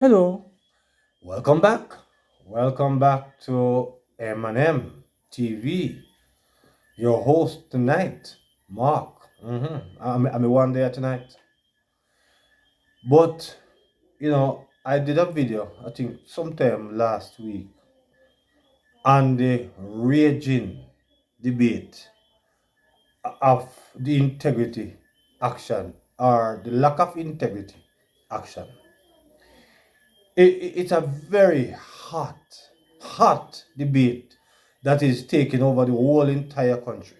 Hello, welcome back. Welcome back to M&M TV. Your host tonight, Mark. I'm a one there tonight. But, I did a video, I think sometime last week, on the raging debate of the integrity action or the lack of integrity action. It's a very hot debate that is taking over the whole entire country.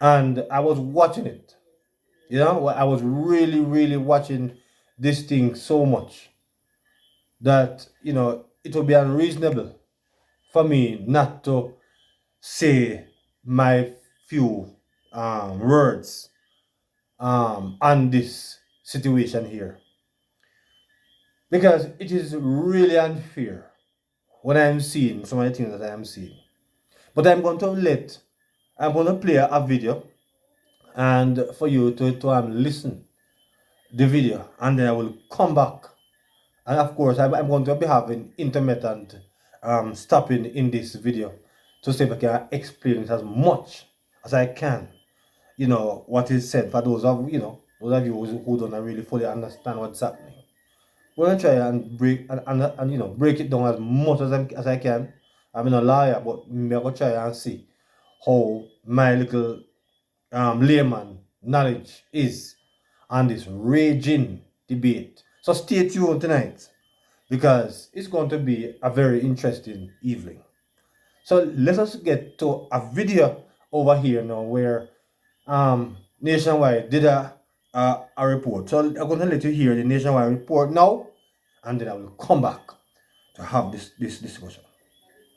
And I was watching it. I was really watching this thing so much that, it would be unreasonable for me not to say my few words on this situation here. Because it is really unfair when I'm seeing some of the things that I am seeing. But I'm going to play a video and for you to listen the video, and then I will come back. And of course, I'm going to be having intermittent stopping in this video to see if I can explain it as much as I can. What is said for those of you who don't really fully understand what's happening. We're gonna try and break it down as much as I can. I'm not a liar, but I'm gonna try and see how my little layman knowledge is on this raging debate. So stay tuned tonight because it's going to be a very interesting evening. So let us get to a video over here now where Nationwide did a report. So I'm going to let you hear the Nationwide report now, and then I will come back to have this discussion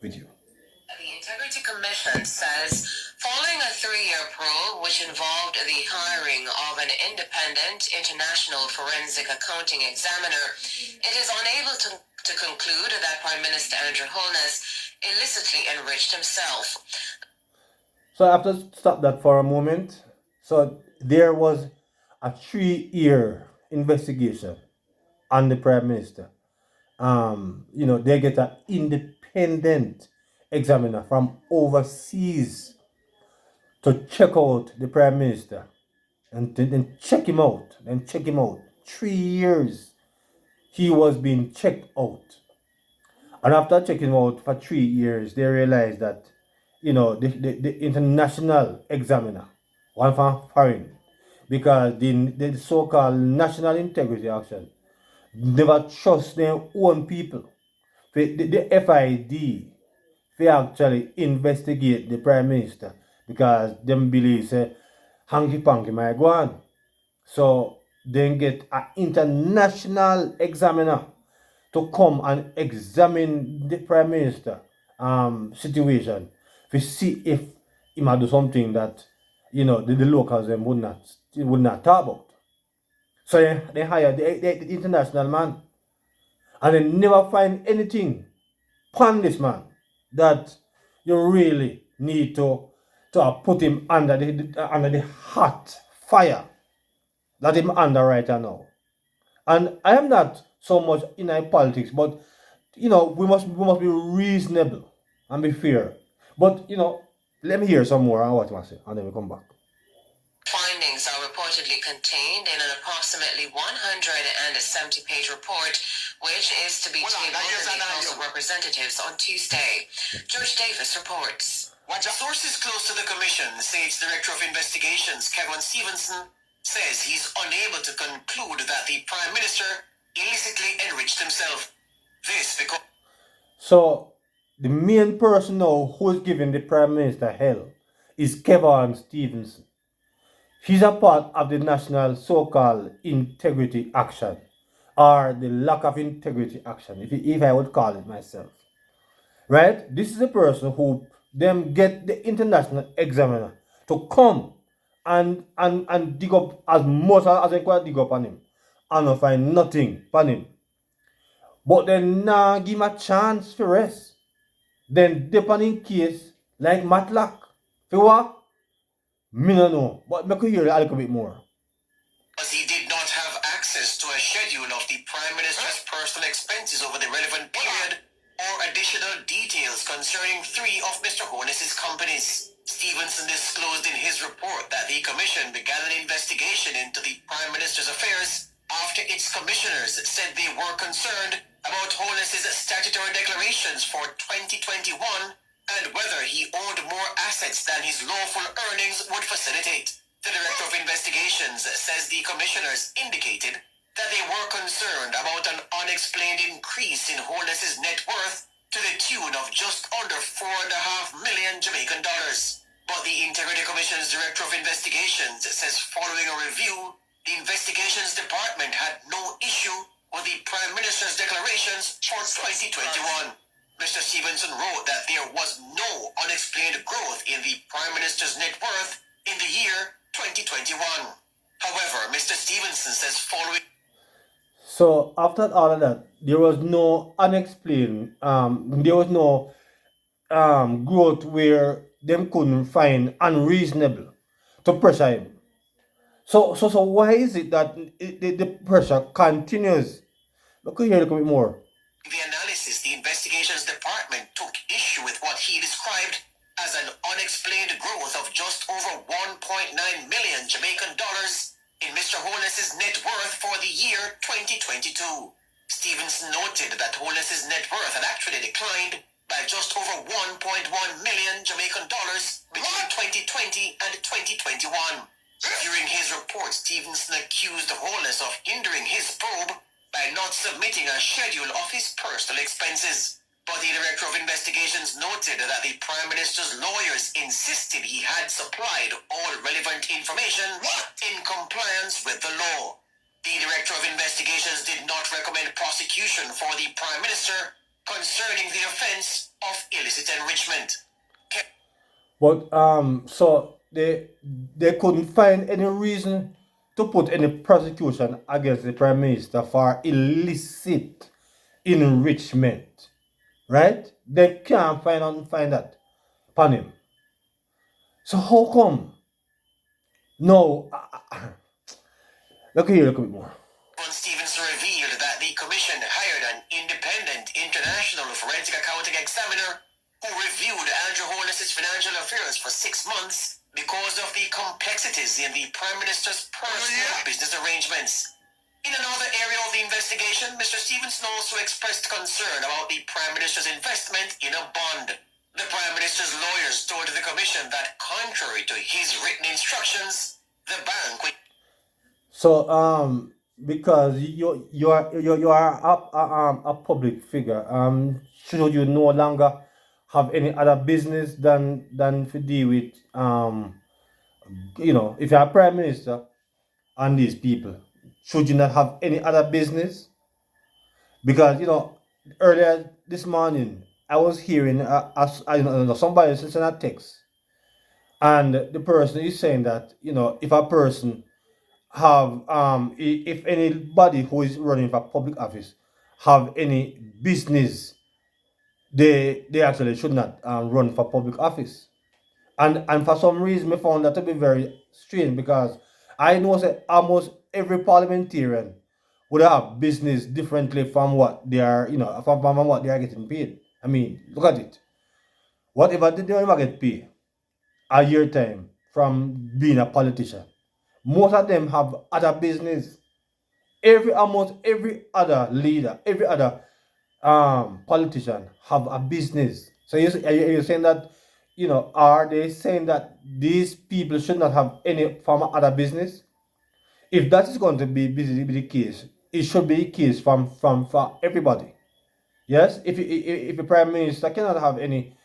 with you. The Integrity Commission says following a 3-year probe which involved the hiring of an independent international forensic accounting examiner, it is unable to conclude that Prime Minister Andrew Holness illicitly enriched himself. So I have to stop that for a moment. So there was a 3-year investigation on the Prime Minister. They get an independent examiner from overseas to check out the Prime Minister and then check him out. 3 years he was being checked out. And after checking him out for 3 years, they realized that, the international examiner, one from foreign, because the so-called national integrity action never trust their own people. The FID, they actually investigate the Prime Minister because them believe say hanky panky might go on. So then get an international examiner to come and examine the Prime Minister situation to see if he might do something that the locals would not talk about. So they hire the international man, and they never find anything upon this man that you really need to put him under the hot fire that him under right now. And I am not so much in politics, but we must be reasonable and be fair. But let me hear some more on what you say, and then we come back. Findings are reportedly contained in an approximately 170-page report, which is to be tabled in the House of Representatives on Tuesday. George Davis reports. What sources close to the commission say its Director of Investigations, Kevin Stevenson, says he's unable to conclude that the Prime Minister illicitly enriched himself. This because... So, the main person now who is giving the Prime Minister hell is Kevin Stevenson. He's a part of the national so-called integrity action, or the lack of integrity action, if I would call it myself. Right? This is the person who them get the international examiner to come and dig up as much as they can dig up on him, and not find nothing on him. But then now give him a chance for rest. Then depend in case like Matlock. For what? Me no know. But me could hear a little bit more. As he did not have access to a schedule of the Prime Minister's personal expenses over the relevant period or additional details concerning 3 of Mr. Holness's companies. Stevenson disclosed in his report that the commission began an investigation into the Prime Minister's affairs after its commissioners said they were concerned about Holness's statutory declarations for 2021 and whether he owned more assets than his lawful earnings would facilitate. The Director of Investigations says the commissioners indicated that they were concerned about an unexplained increase in Holness's net worth to the tune of just under 4.5 million Jamaican dollars. But the Integrity Commission's Director of Investigations says following a review, the Investigations Department had no issue with the Prime Minister's declarations for 2021. Mr. Stevenson wrote that there was no unexplained growth in the Prime Minister's net worth in the year 2021. However, Mr. Stevenson says following... So after all of that, there was no unexplained, there was no growth where them couldn't find unreasonable to pressure him. So why is it that the pressure continues? Look here, look a bit more. The analysis, the Investigations Department took issue with what he described as an unexplained growth of just over 1.9 million Jamaican dollars in Mr. Holness's net worth for the year 2022. Stevenson noted that Holness's net worth had actually declined by just over 1.1 million Jamaican dollars between 2020 and 2021. During his report, Stevenson accused Holness of hindering his probe by not submitting a schedule of his personal expenses. But the Director of Investigations noted that the Prime Minister's lawyers insisted he had supplied all relevant information in compliance with the law. The Director of Investigations did not recommend prosecution for the Prime Minister concerning the offense of illicit enrichment. But so they couldn't find any reason to put any prosecution against the Prime Minister for illicit enrichment, right? They can't find that upon him. So how come? No, look here, look a bit more. Stevenson revealed that the commission hired an independent international forensic accounting examiner who reviewed Andrew Holness's financial affairs for 6 months because of the complexities in the Prime Minister's personal business arrangements. In another area of the investigation, Mr. Stevenson also expressed concern about the Prime Minister's investment in a bond. The Prime Minister's lawyers told the commission that contrary to his written instructions, the bank... So because you are a public figure, should you no longer have any other business than to deal with if you're a Prime Minister and these people, should you not have any other business? Because earlier this morning I was hearing somebody sent a text, and the person is saying that if a person have if anybody who is running for public office have any business, they actually should not run for public office. And for some reason, I found that to be very strange, because I know that almost every parliamentarian would have business differently from what they are, from what they are getting paid. I mean, look at it. Whatever they don't ever get paid a year time from being a politician, most of them have other business. Almost every other leader, every other politician have a business. So are you saying that, are they saying that these people should not have any form of other business? If that is going to be the case, it should be the case for everybody. Yes, if a prime minister cannot have any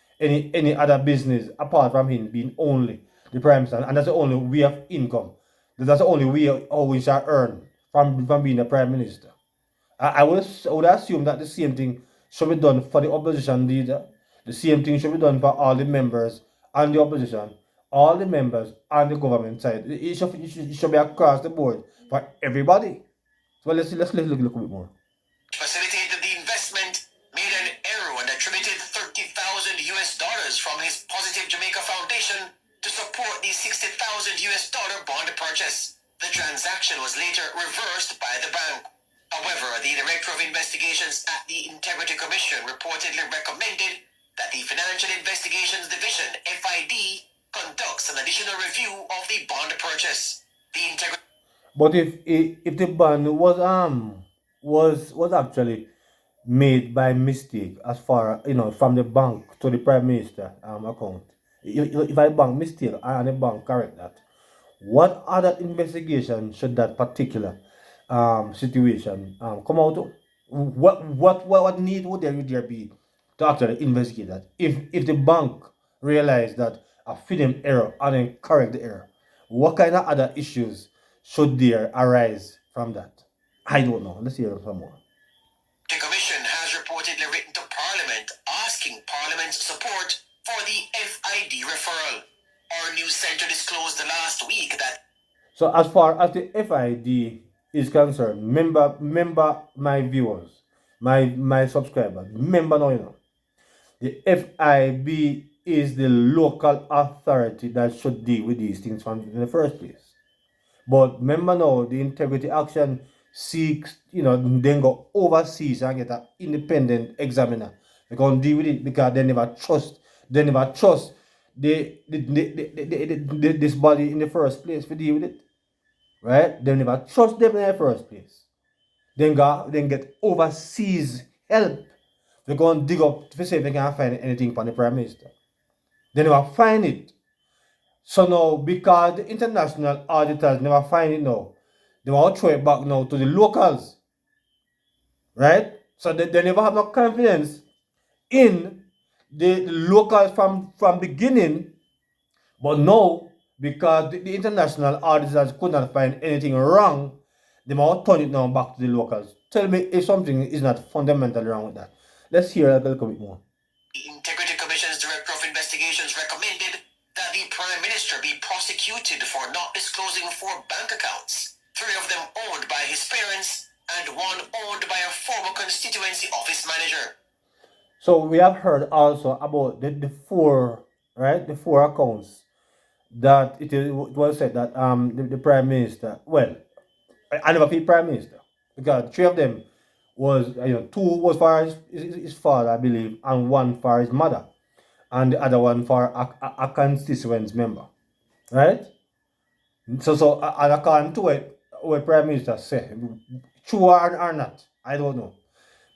other business apart from him being only the prime minister, and that's the only way of income, that's the only way how we shall earn from being a prime minister. I would assume that the same thing should be done for the opposition leader. The same thing should be done for all the members and the opposition, all the members and the government side. It should be across the board for everybody. So let's look a bit more. Facilitated the investment, made an error and attributed $30,000 from his Positive Jamaica Foundation to support the $60,000 bond purchase. The transaction was later reversed by the bank. However, the Director of Investigations at the Integrity Commission reportedly recommended that the Financial Investigations Division, FID, conducts an additional review of the bond purchase. The Integrity But if the bond was actually made by mistake, as far from the bank to the prime minister account, if I bank mistake and the bank correct that, what other investigation should that particular situation come out of? What need would there be to actually investigate that? If the bank realize that a feeding error and then correct the error, what kind of other issues should there arise from that? I don't know. Let's hear some more. Commission has reportedly written to Parliament asking Parliament's support for the FID referral. Our news centre disclosed last week that So as far as the FID is concerned, remember my viewers, my subscribers, remember now, the FIB is the local authority that should deal with these things from in the first place. But remember now, the integrity action seeks, then go overseas and get an independent examiner. They can deal with it because they never trust this body in the first place to deal with it. Right? They never trust them in the first place. Then get overseas help. They go and dig up to see if they can find anything from the Prime Minister. They never find it. So now, because the international auditors never find it now, they want to throw it back now to the locals. Right? So they never have no confidence in the locals from beginning. But now, because the international auditors could not find anything wrong, they might turn it now back to the locals. Tell me if something is not fundamentally wrong with that. Let's hear a little bit more. the Integrity Commission's Director of Investigations recommended that the Prime Minister be prosecuted for not disclosing 4 bank accounts, 3 of them owned by his parents and 1 owned by a former constituency office manager. So we have heard also about the four, right? The 4 accounts that it was said that the Prime Minister, well, I never feel Prime Minister because 3 of them was 2 was for his father, I believe, and 1 for his mother, and the other one for a constituent member, right? So and according to what Prime Minister said, true or not, I don't know.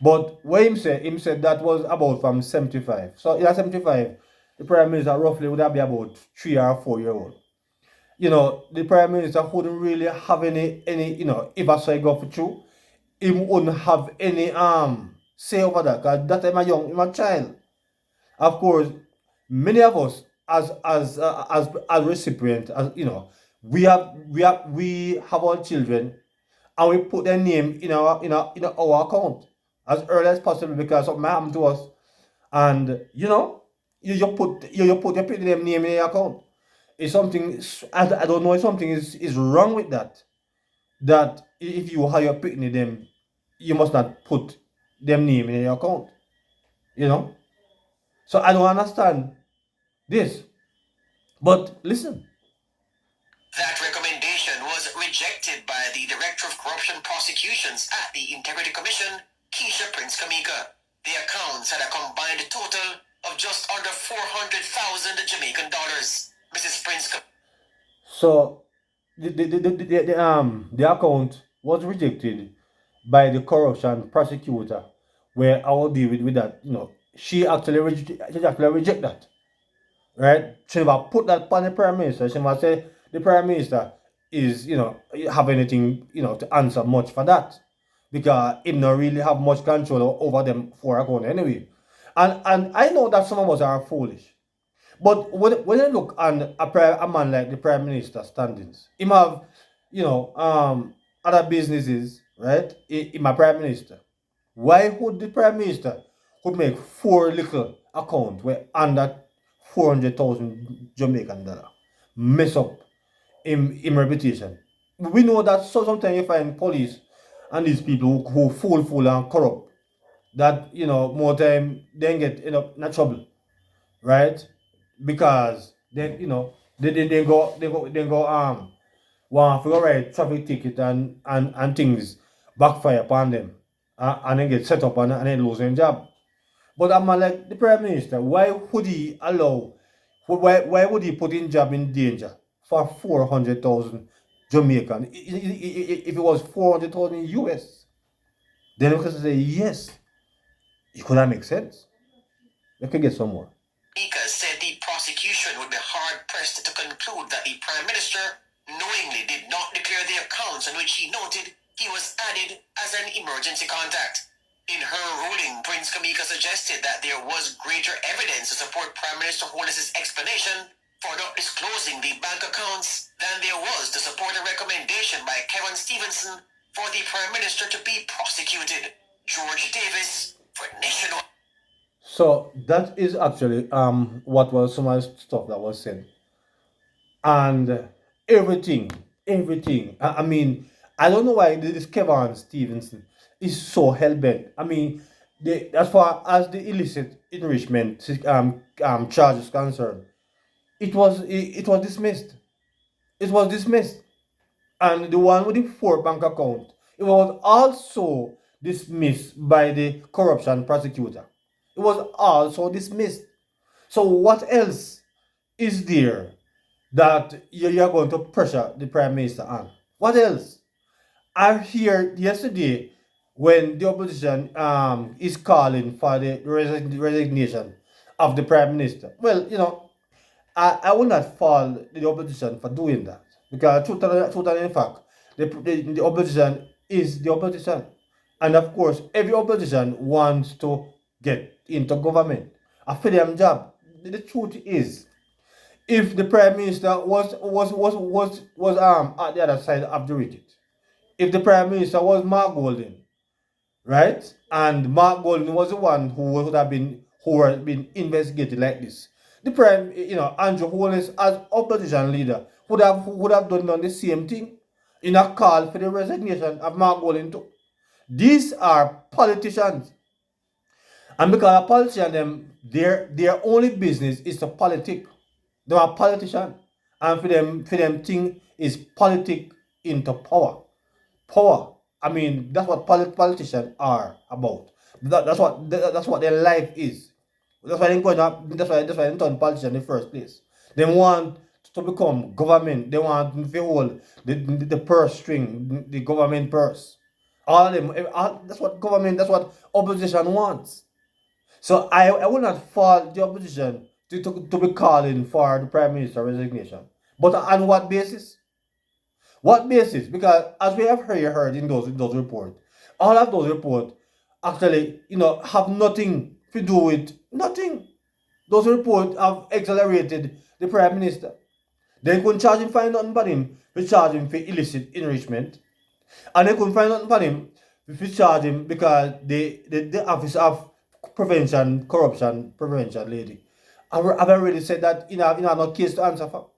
But what him said that was about from 75. So in 75, the Prime Minister roughly would have been about 3 or 4 years old. The Prime Minister wouldn't really have any if I say go for true, he wouldn't have any say over that because that time I'm a child. Of course, many of us as recipient, as we have our children and we put their name in our account as early as possible because something happened to us, and you put their name in your account. It's something I don't know if something is wrong with that. That if you hire picking them, you must not put them name in your account. You know. So I don't understand this. But listen. That recommendation was rejected by the Director of Corruption Prosecutions at the Integrity Commission, Keisha Prince Kamika. The accounts had a combined total of just under 400,000 Jamaican dollars. Mrs. Prince. So the account was rejected by the corruption prosecutor, where I will deal with that. She actually reject that. Right? She never put that upon the Prime Minister. She never say the Prime Minister is, have anything, to answer much for that. Because he don't really have much control over them 4 accounts anyway. And I know that some of us are foolish. But when you look on a man like the Prime Minister standings, him have, other businesses, right? In my Prime Minister. Why would the Prime Minister could make 4 little accounts where under 400,000 Jamaican dollar mess up in reputation? We know that sometimes you find police and these people who fool and corrupt, that more time they get in trouble, right? Because they go want to go write traffic ticket and things backfire upon them and then get set up and then lose their job. But I'm like the Prime Minister, why would he allow, why would he put in job in danger for 400,000 Jamaican? If it was 400,000 US, then we could say yes, it could not make sense. We could get some more. Speaker said the prosecution would be hard pressed to conclude that the Prime Minister knowingly did not declare the accounts on which he noted he was added as an emergency contact. In her ruling, Prince Kamika suggested that there was greater evidence to support Prime Minister Holness's explanation for not disclosing the bank accounts than there was to support a recommendation by Kevin Stevenson for the Prime Minister to be prosecuted. George Davis for Nationwide. So that is actually what was some of the stuff that was said. And everything. I mean, I don't know why this Kevin Stevenson is so hell bent. I mean, as far as the illicit enrichment charge is concerned, it was dismissed. It was dismissed. And the one with the four bank account, it was also dismissed by the corruption prosecutor. It was also dismissed. So what else is there that you're going to pressure the Prime Minister on? What else? I heard yesterday when the opposition is calling for the resignation of the Prime Minister. Well, I will not fault the opposition for doing that because, truth and in fact, the opposition is the opposition. And of course, every opposition wants to get into government. A for them job. The truth is, if the Prime Minister was at the other side of the wicket, if the Prime Minister was Mark Golden, right? And Mark Golden was the one who had been investigated like this. The Prime, Andrew Holness as opposition leader would have done the same thing in a call for the resignation of Mark Golden too. These are politicians. And because a politician, their only business is to politic. They are politicians. And for them thing is politic into power. Power. I mean, that's what politicians are about. That's what their life is. That's why they going up. That's why they turn politician in the first place. They want to become government. They want to hold the purse string, the government purse. All of them. That's what government. That's what opposition wants. So I will not fault the opposition to be calling for the Prime Minister resignation. But on what basis? What basis? Because as we have heard in those reports, all of those reports actually, have nothing to do with nothing. Those reports have exonerated the Prime Minister. They couldn't charge him for nothing but him for charge him for illicit enrichment. And they couldn't find nothing but him for charge him because the Office of Corruption Prevention lady. I've already said that in a case to answer for.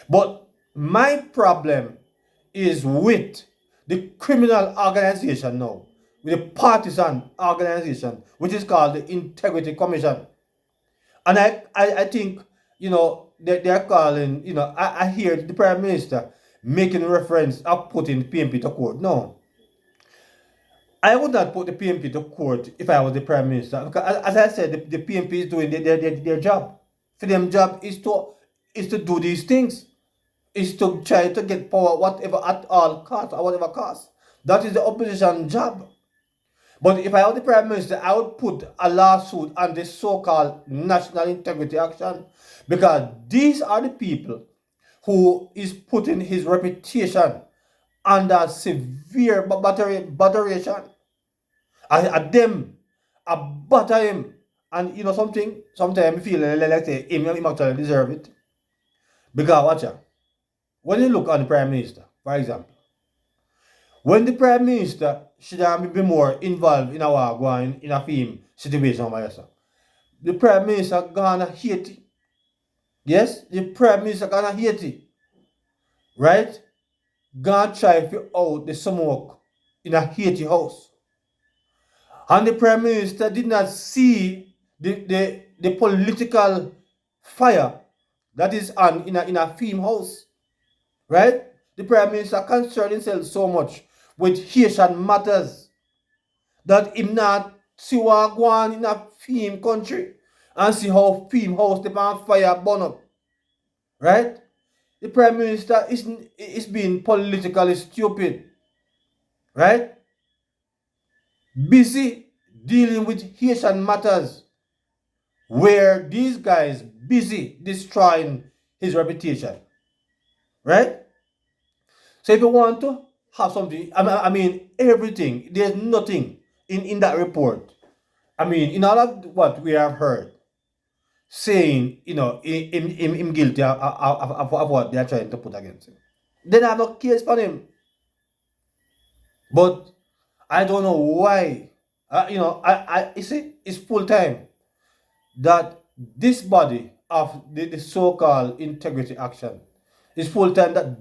But my problem is with the criminal organization now, with the partisan organization, which is called the Integrity Commission. And I think, they're calling, I hear the Prime Minister making reference of putting PMP to court. No. I would not put the PMP to court if I was the Prime Minister. Because as I said, the PMP is doing their job. For them job is to do these things. Is to try to get power whatever at all cost or whatever cost. That is the opposition job. But if I was the Prime Minister, I would put a lawsuit on this so-called National Integrity Action. Because these are the people who is putting his reputation under severe batteration. At them, I batter him. And something, sometimes I feel like him actually deserve it. Because watch out. When you look on the Prime Minister, for example, when the Prime Minister should be more involved in our going in a film situation, the Prime Minister gonna hate it. Yes, the Prime Minister gonna hate it. Right? Gonna try to out the smoke in a Haiti house. And the Prime Minister did not see the political fire that is on in a film house. Right? The Prime Minister concerned himself so much with Haitian matters. That him not see what go on in a film country and see how film house they on fire burn up. Right? The Prime Minister is being politically stupid. Right? Busy dealing with Haitian matters where these guys busy destroying his reputation. Right? So if you want to have something, I mean everything, there's nothing in that report. I mean, in all of what we have heard, saying, him guilty of what they are trying to put against him. They have no case for him. But I don't know why. You see, it's full time that this body of the so-called integrity action is full time that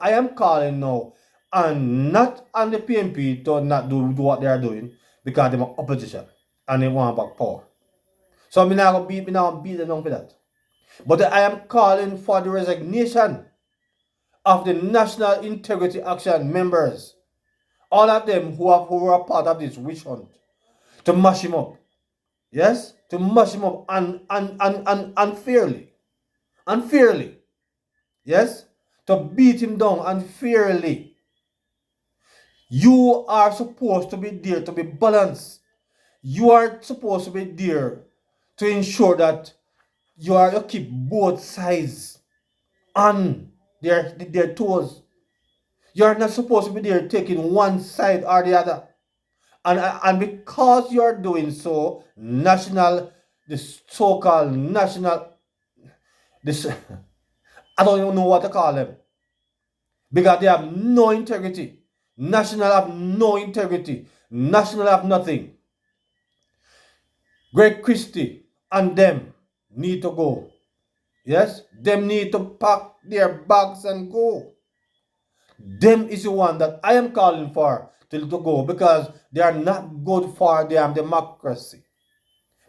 I am calling now, and not on the PMP to not do what they are doing because they're opposition and they want back power. So I'm not gonna beat them down for that. But I am calling for the resignation of the National Integrity Action members, all of them who are part of this witch hunt, to mash him up. Yes? To mash him up unfairly. Unfairly. Yes? To beat him down unfairly. You are supposed to be there to be balanced. You are supposed to be there to ensure that you keep both sides on their toes. You are not supposed to be there taking one side or the other. And because you are doing so, the so-called national, this, I don't even know what to call them, because they have no integrity. National have no integrity. National have nothing. Greg Christie and them need to go. Yes? Them need to pack their bags and go. Them is the one that I am calling for to go, because they are not good for their democracy.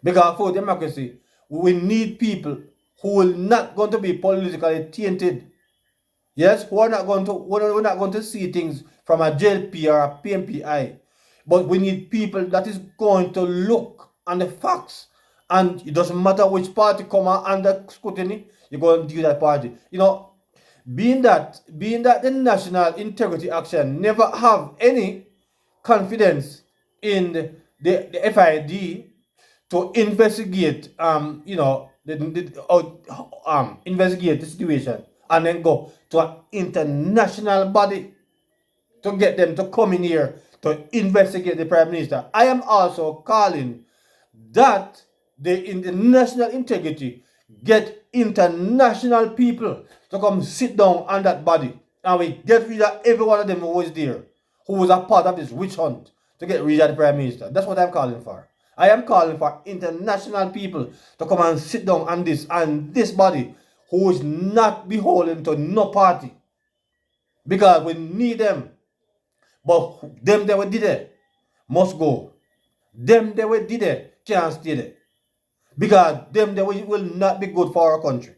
Because for democracy, we need people who will not going to be politically tainted. Yes, we're not going to see things from a JLP or a PMP eye. But we need people that is going to look on the facts. And it doesn't matter which party come under scrutiny, you're going to do that party. Being that the National Integrity Action never have any confidence in the FID to investigate investigate the situation and then go to an international body to get them to come in here to investigate the Prime Minister. I am also calling that in the national integrity get international people to come sit down on that body, and we get rid of every one of them who was there, who was a part of this witch hunt to get rid of the Prime Minister. That's what I'm calling for. I am calling for international people to come and sit down on this body, who is not beholden to no party, because we need them. But them that we did it must go. Them that we did it can't stay there, because them that will not be good for our country.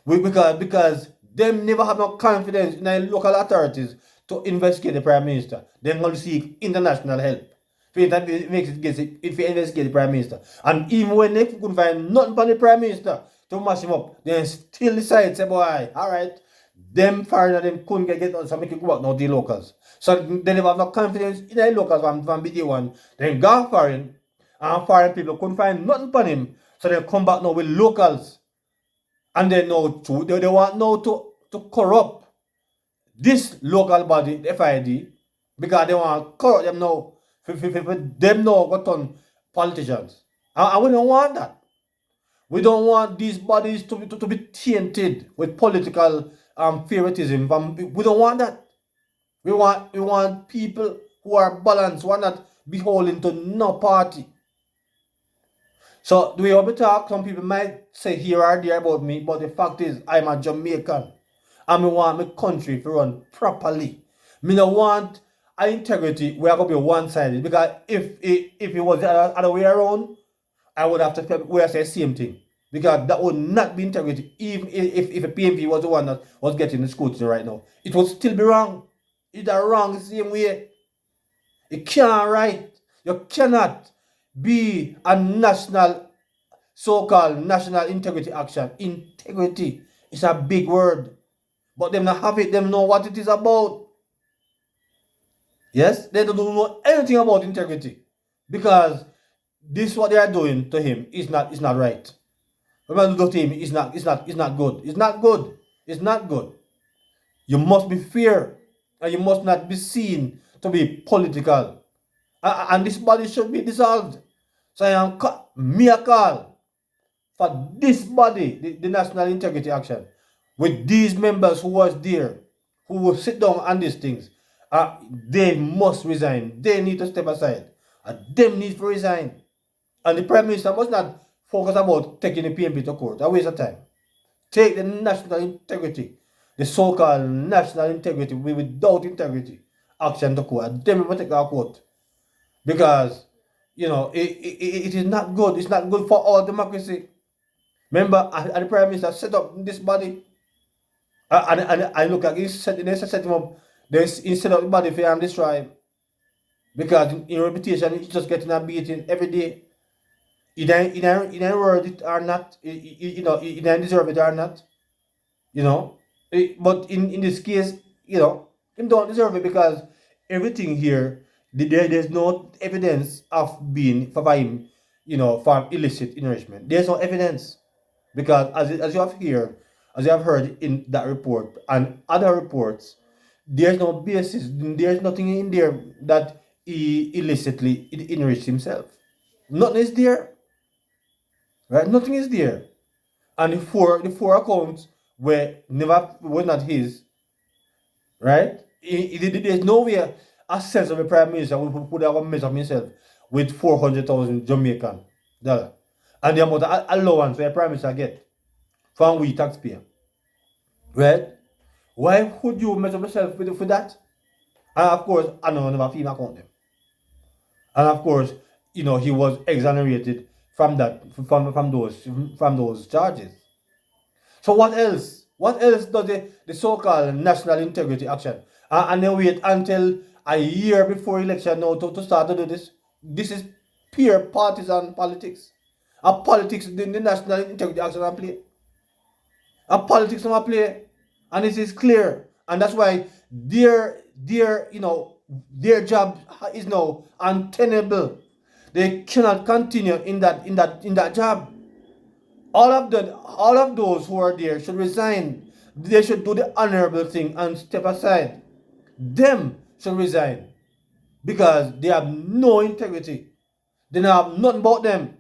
Because them never have no confidence in the local authorities to investigate the Prime Minister. They're going to seek international help if you investigate the Prime Minister. And even when they couldn't find nothing but the Prime Minister to mash him up, they still decide, say, boy, alright, them foreigner them couldn't get on, so make it go back now to the locals. So they never have no confidence in the locals from the one. Then go foreign, and foreign people couldn't find nothing upon him, so they come back now with locals. And they know they want now to corrupt this local body, the FID, because they want to corrupt them now. Them now got on politicians. And we don't want that. We don't want these bodies to be tainted with political favoritism. We don't want that. We want people who are balanced, who are not beholden to no party. So the way we talk, some people might say here or there about me, but the fact is I'm a Jamaican, and I want my country to run properly. I don't want our integrity where I go be one-sided, because if it was the other way around, I would have to say the same thing, because that would not be integrity. Even if a PMP was the one that was getting the scrutiny right now, it would still be wrong. It's a wrong the same way. You can't write. You cannot be a national, so-called national integrity action. Integrity is a big word. But them not have it, them know what it is about. Yes, they don't know anything about integrity. Because this what they are doing to him is not right. What they do to him is not good. It's not good. It's not good. You must be fair and you must not be seen to be political. And this body should be dissolved. So I am me a call for this body, the National Integrity Action, with these members who was there, who will sit down on these things. They must resign. They need to step aside. Them need to resign. And the Prime Minister must not focus about taking the PMP to court. A waste of time. Take the national integrity, the so-called national integrity, without integrity, action to court. Them will take our court. Because, it is not good. It's not good for all democracy. Remember, the Prime Minister set up this body. And I look at it, set him up. He set up the body for him destroy him. Because in reputation, he's just getting a beating every day. He didn't worth it or not. He didn't deserve it or not. But in this case, he don't deserve it because everything here, there's no evidence of being for him, for illicit enrichment. There's no evidence because as you have heard in that report and other reports, there's no basis. There's nothing in there that he illicitly enriched himself. Nothing is there. Right? Nothing is there. And the four accounts were not his. Right? There's no way a sense of a prime minister would have messed up himself with 400,000 Jamaican dollars. And the amount of allowance where a prime minister get from we taxpayer. Right? Why would you mess up yourself with that? And of course, I know never fee account them. And of course, he was exonerated from those charges. So what else? What else does the so-called national integrity action? And they wait until a year before election now to start to do this. This is pure partisan politics. A politics the national integrity action I play. A politics not play. And this is clear. And that's why their job is now untenable. They cannot continue in that job. All of those who are there should resign. They should do the honorable thing and step aside. Them should resign because they have no integrity. They don't have nothing about them.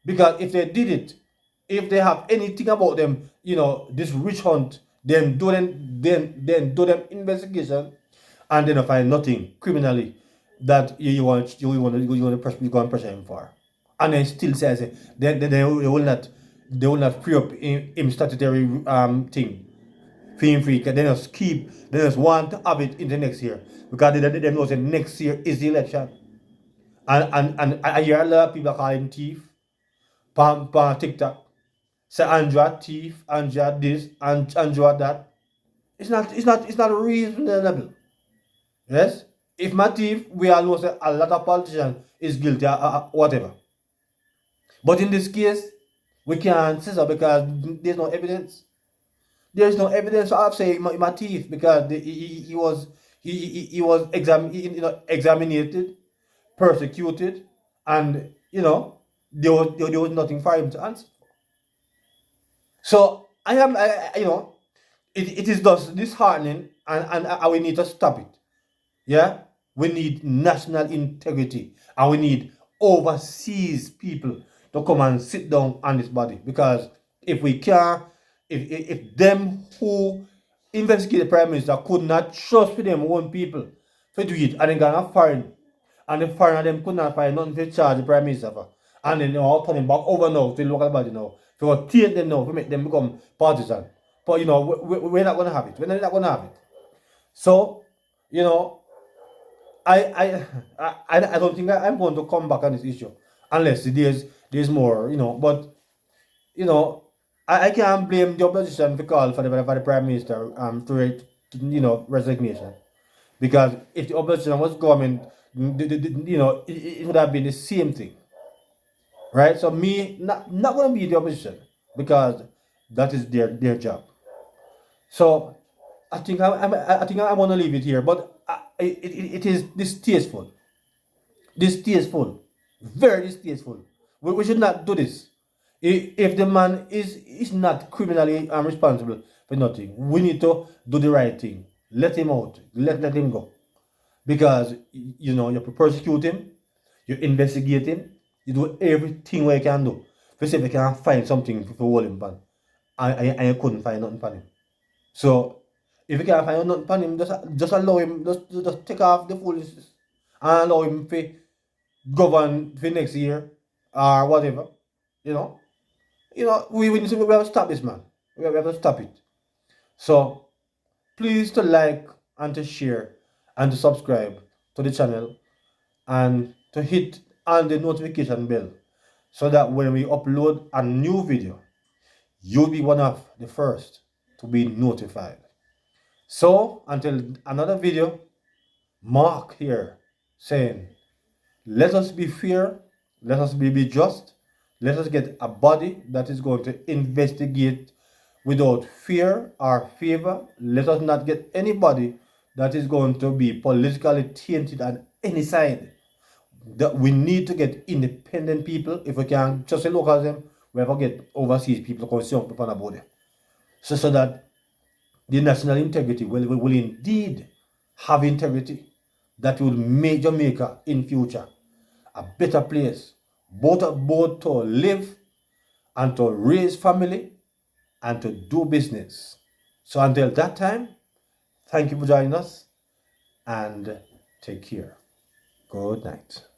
Because if they did it, if they have anything about them, this witch hunt, then do them investigation, and then find nothing criminally that you want to pressure him for, and then still says they will not free up him statutory thing, free. They just want to have it in the next year because they know that next year is the election, and I hear a lot of people call him thief, on TikTok, say Andrew thief, Andrew this, and Andrew that. It's not reasonable. Yes? If my thief, we all know that a lot of politicians is guilty whatever. But in this case, we can't say so because there's no evidence. There's no evidence of saying my thief because he was examinated, persecuted, and there was nothing for him to answer. So it is thus disheartening, and we need to stop it. Yeah, we need national integrity, and we need overseas people to come and sit down on this body because if we can, if them who investigate the prime minister could not trust with them own people to do it, and then gonna foreign, and the foreigner them could not find nothing to charge the prime minister for, and then all turning back over now to the local body now, to take them now to make them become partisan. But we're not gonna have it. We're not gonna have it. So I don't think I'm going to come back on this issue unless there's more, But I can't blame the opposition for call for the prime minister to resignation Because if the opposition was government, it would have been the same thing, right? So me not going to be the opposition because that is their job. So I want to leave it here, but it is distasteful, very distasteful. We should not do this. If the man is not criminally responsible for nothing, we need to do the right thing. Let him out. Let him go. Because you persecute him, you investigate him, you do everything what you can do. For say if you can find something for hold him pan, and you couldn't find nothing for him. So if you can't find nothing for him, just allow him, just take off the foolishness and allow him to govern for next year or whatever. You know, we need to we have to stop this man. We have to stop it. So please to like and to share and to subscribe to the channel and to hit on the notification bell so that when we upload a new video, you'll be one of the first to be notified. So until another video, Mark here saying, let us be fair, let us be just, let us get a body that is going to investigate without fear or favor. Let us not get anybody that is going to be politically tainted on any side. That we need to get independent people. If we can just look at them, we have to get overseas people to come upon about them. So that the national integrity will indeed have integrity that will make Jamaica in future a better place, both to live and to raise family and to do business. So until that time, thank you for joining us and take care. Good night.